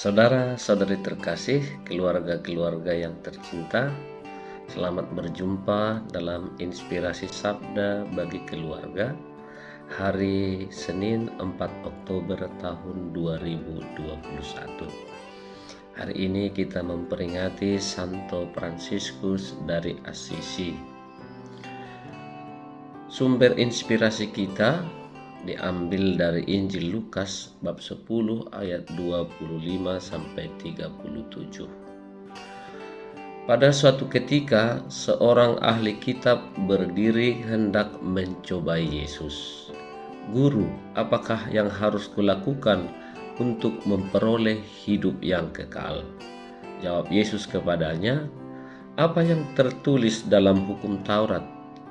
Saudara-saudari terkasih, keluarga-keluarga yang tercinta, selamat berjumpa dalam Inspirasi Sabda bagi Keluarga, hari Senin 4 Oktober tahun 2021. Hari ini kita memperingati Santo Fransiskus dari Assisi. Sumber inspirasi kita diambil dari Injil Lukas bab 10 ayat 25 sampai 37. Pada suatu ketika, seorang ahli kitab berdiri hendak mencobai Yesus. "Guru, apakah yang harus kulakukan untuk memperoleh hidup yang kekal?" Jawab Yesus kepadanya, "Apa yang tertulis dalam hukum Taurat?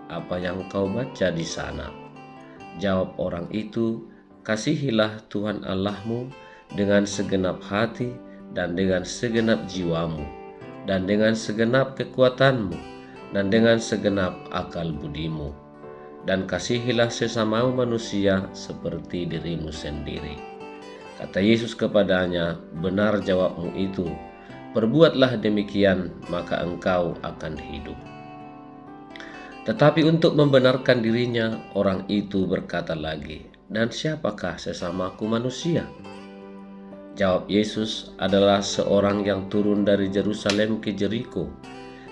Apa yang kau baca di sana?" Jawab orang itu, "Kasihilah Tuhan Allahmu dengan segenap hati dan dengan segenap jiwamu dan dengan segenap kekuatanmu dan dengan segenap akal budimu. Dan kasihilah sesamamu manusia seperti dirimu sendiri." Kata Yesus kepadanya, "Benar jawabmu itu. Perbuatlah demikian, maka engkau akan hidup." Tetapi untuk membenarkan dirinya, orang itu berkata lagi, "Dan siapakah sesamaku manusia?" Jawab Yesus, "Adalah seorang yang turun dari Yerusalem ke Jeriko.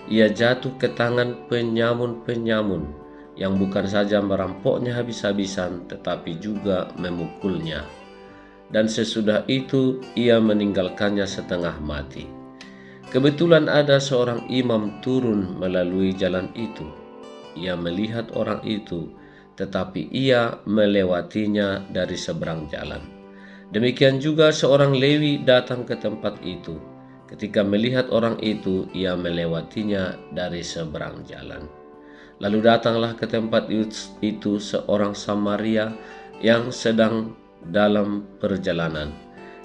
Ia jatuh ke tangan penyamun-penyamun yang bukan saja merampoknya habis-habisan, tetapi juga memukulnya. Dan sesudah itu ia meninggalkannya setengah mati. Kebetulan ada seorang imam turun melalui jalan itu. Ia melihat orang itu, tetapi ia melewatinya dari seberang jalan. Demikian juga seorang Lewi datang ke tempat itu. Ketika melihat orang itu, ia melewatinya dari seberang jalan. Lalu datanglah ke tempat itu seorang Samaria yang sedang dalam perjalanan.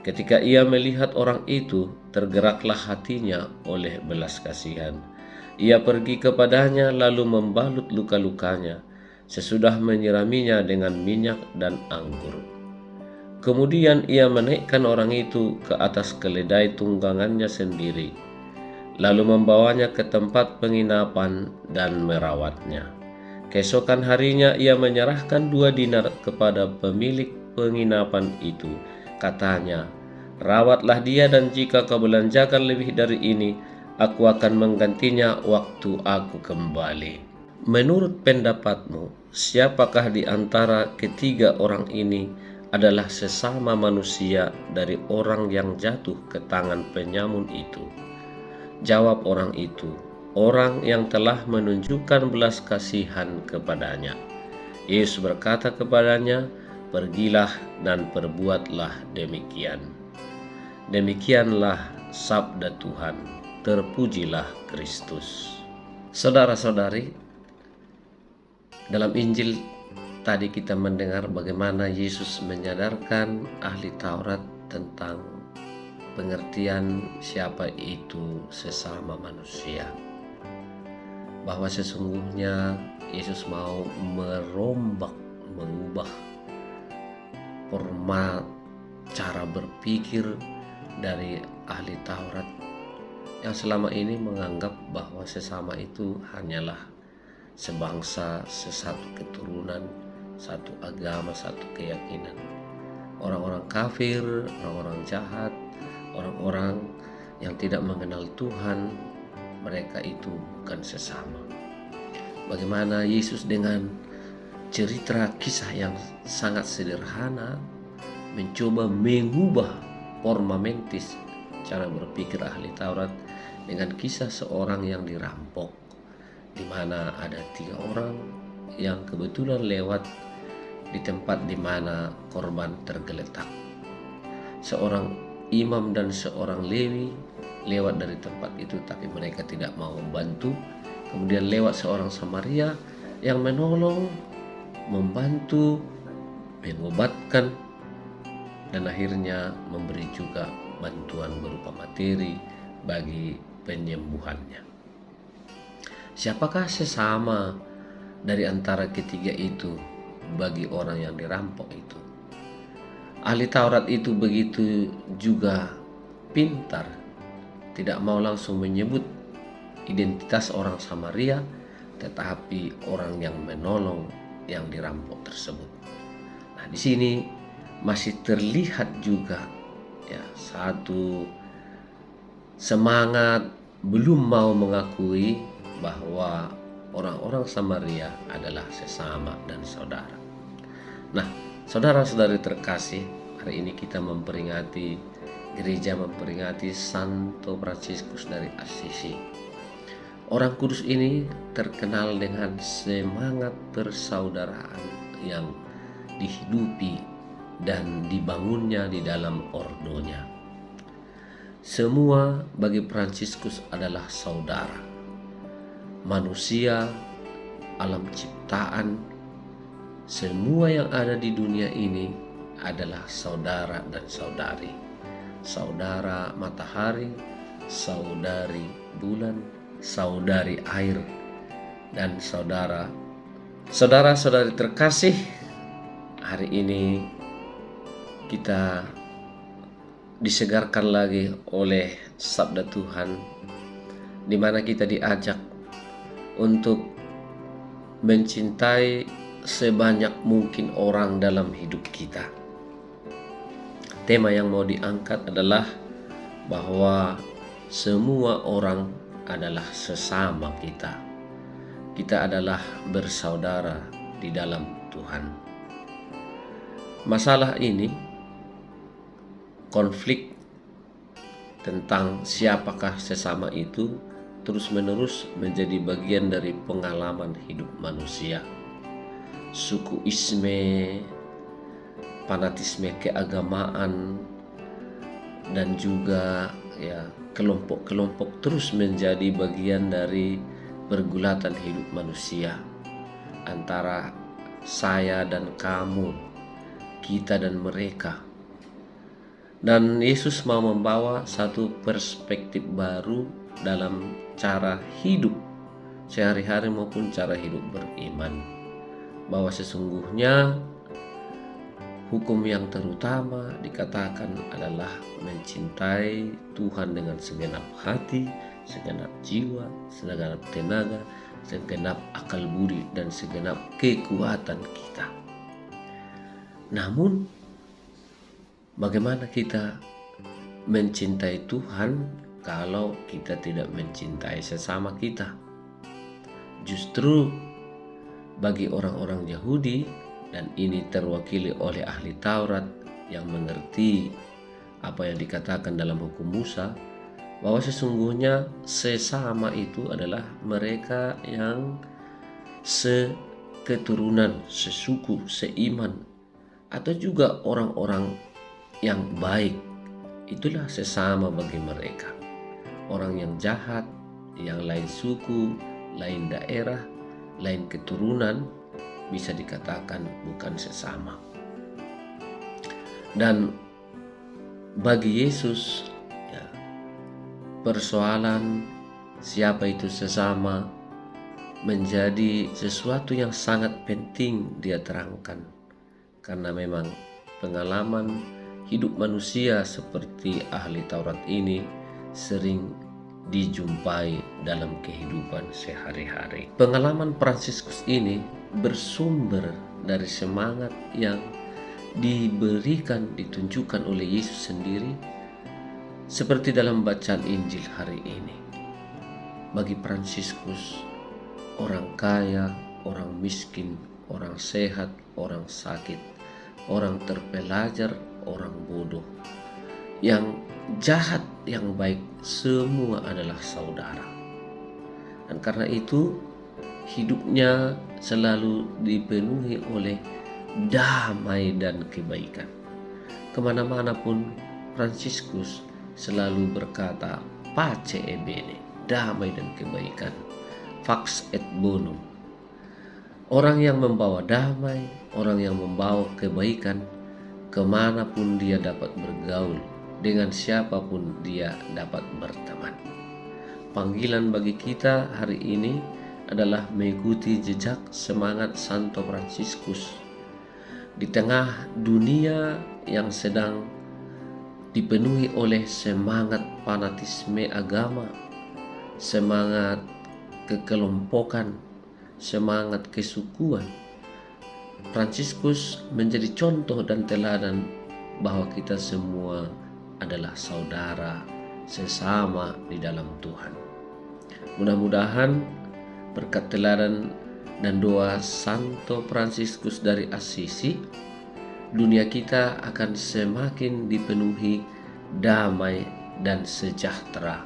Ketika ia melihat orang itu, tergeraklah hatinya oleh belas kasihan. Ia pergi kepadanya lalu membalut luka-lukanya, sesudah menyiraminya dengan minyak dan anggur. Kemudian ia menaikkan orang itu ke atas keledai tunggangannya sendiri, lalu membawanya ke tempat penginapan dan merawatnya. Keesokan harinya ia menyerahkan 2 dinar kepada pemilik penginapan itu. Katanya, "Rawatlah dia, dan jika kau belanjakan lebih dari ini, aku akan menggantinya waktu aku kembali." Menurut pendapatmu, siapakah di antara ketiga orang ini adalah sesama manusia dari orang yang jatuh ke tangan penyamun itu? Jawab orang itu, "Orang yang telah menunjukkan belas kasihan kepadanya." Yesus berkata kepadanya, "Pergilah dan perbuatlah demikian." Demikianlah sabda Tuhan. Terpujilah Kristus. Saudara-saudari, dalam Injil tadi kita mendengar bagaimana Yesus menyadarkan ahli Taurat tentang pengertian siapa itu sesama manusia. Bahwa sesungguhnya Yesus mau mengubah format cara berpikir dari ahli Taurat yang selama ini menganggap bahwa sesama itu hanyalah sebangsa, sesatu keturunan, satu agama, satu keyakinan. Orang-orang kafir, orang-orang jahat, orang-orang yang tidak mengenal Tuhan, mereka itu bukan sesama. Bagaimana Yesus dengan cerita kisah yang sangat sederhana mencoba mengubah forma mentis cara berpikir ahli Taurat dengan kisah seorang yang dirampok, di mana ada 3 orang yang kebetulan lewat di tempat di mana korban tergeletak. Seorang imam dan seorang Lewi lewat dari tempat itu, tapi mereka tidak mau membantu. Kemudian lewat seorang Samaria yang menolong, membantu, mengobatkan, dan akhirnya memberi juga bantuan berupa materi bagi penyembuhannya. Siapakah sesama dari antara ketiga itu bagi orang yang dirampok itu? Ahli Taurat itu begitu juga pintar tidak mau langsung menyebut identitas orang Samaria, tetapi orang yang menolong yang dirampok tersebut. Nah, di sini masih terlihat juga ya satu semangat belum mau mengakui bahwa orang-orang Samaria adalah sesama dan saudara. Nah, saudara-saudari terkasih, hari ini kita gereja memperingati Santo Fransiskus dari Assisi. Orang kudus ini terkenal dengan semangat persaudaraan yang dihidupi dan dibangunnya di dalam ordonya. Semua bagi Fransiskus adalah saudara. Manusia, alam ciptaan, semua yang ada di dunia ini adalah saudara dan saudari. Saudara matahari, saudari bulan, saudari air, dan saudara-saudari terkasih. Hari ini kita disegarkan lagi oleh sabda Tuhan, di mana kita diajak untuk mencintai sebanyak mungkin orang dalam hidup kita. Tema yang mau diangkat adalah bahwa semua orang adalah sesama kita. Kita adalah bersaudara di dalam Tuhan. Masalah ini, konflik tentang siapakah sesama itu, terus-menerus menjadi bagian dari pengalaman hidup manusia. Sukuisme, fanatisme keagamaan, dan juga ya kelompok-kelompok terus menjadi bagian dari pergulatan hidup manusia antara saya dan kamu, kita dan mereka. Dan Yesus mau membawa satu perspektif baru dalam cara hidup sehari-hari maupun cara hidup beriman, bahwa sesungguhnya hukum yang terutama dikatakan adalah mencintai Tuhan dengan segenap hati, segenap jiwa, segenap tenaga, segenap akal budi, dan segenap kekuatan kita. Namun, bagaimana kita mencintai Tuhan kalau kita tidak mencintai sesama kita? Justru bagi orang-orang Yahudi, dan ini terwakili oleh ahli Taurat yang mengerti apa yang dikatakan dalam hukum Musa, bahwa sesungguhnya sesama itu adalah mereka yang seketurunan, sesuku, seiman, atau juga orang-orang yang baik. Itulah sesama bagi mereka. Orang yang jahat, yang lain suku, lain daerah, lain keturunan, bisa dikatakan bukan sesama. Dan bagi Yesus, ya, persoalan siapa itu sesama menjadi sesuatu yang sangat penting dia terangkan, karena memang pengalaman hidup manusia seperti ahli Taurat ini sering dijumpai dalam kehidupan sehari-hari. Pengalaman Fransiskus ini bersumber dari semangat yang ditunjukkan oleh Yesus sendiri, seperti dalam bacaan Injil hari ini. Bagi Fransiskus, orang kaya, orang miskin, orang sehat, orang sakit, orang terpelajar, orang bodoh, yang jahat, yang baik, semua adalah saudara. Dan karena itu hidupnya selalu dipenuhi oleh damai dan kebaikan. Kemana-mana pun Fransiskus selalu berkata pace e bene, damai dan kebaikan, pax et bonum. Orang yang membawa damai, orang yang membawa kebaikan, kemanapun dia dapat bergaul, dengan siapapun dia dapat berteman. Panggilan bagi kita hari ini adalah mengikuti jejak semangat Santo Fransiskus di tengah dunia yang sedang dipenuhi oleh semangat fanatisme agama, semangat kekelompokan, semangat kesukuan, Fransiskus menjadi contoh dan teladan bahwa kita semua adalah saudara sesama di dalam Tuhan. Mudah-mudahan berkat teladan dan doa Santo Fransiskus dari Assisi, dunia kita akan semakin dipenuhi damai dan sejahtera,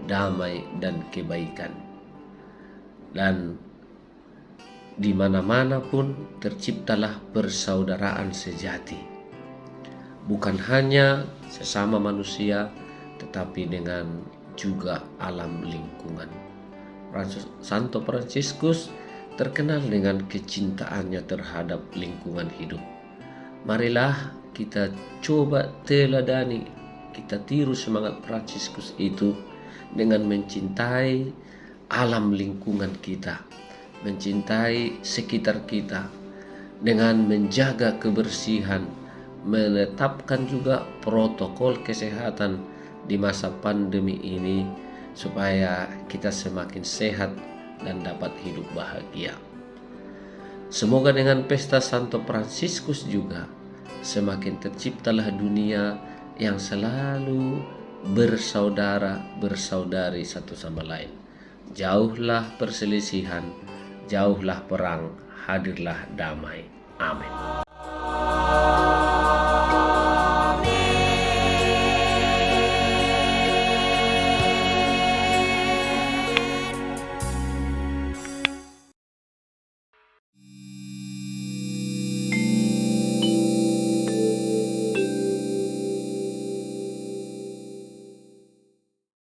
damai dan kebaikan. Dan di mana-mana pun terciptalah persaudaraan sejati, bukan hanya sesama manusia, tetapi dengan juga alam lingkungan. Santo Fransiskus terkenal dengan kecintaannya terhadap lingkungan hidup. Marilah kita coba teladani, kita tiru semangat Fransiskus itu dengan mencintai alam lingkungan kita, mencintai sekitar kita, dengan menjaga kebersihan, menetapkan juga protokol kesehatan di masa pandemi ini supaya kita semakin sehat dan dapat hidup bahagia. Semoga dengan pesta Santo Fransiskus juga semakin terciptalah dunia yang selalu bersaudara, bersaudari satu sama lain. Jauhlah perselisihan, jauhlah perang, hadirlah damai. Amin.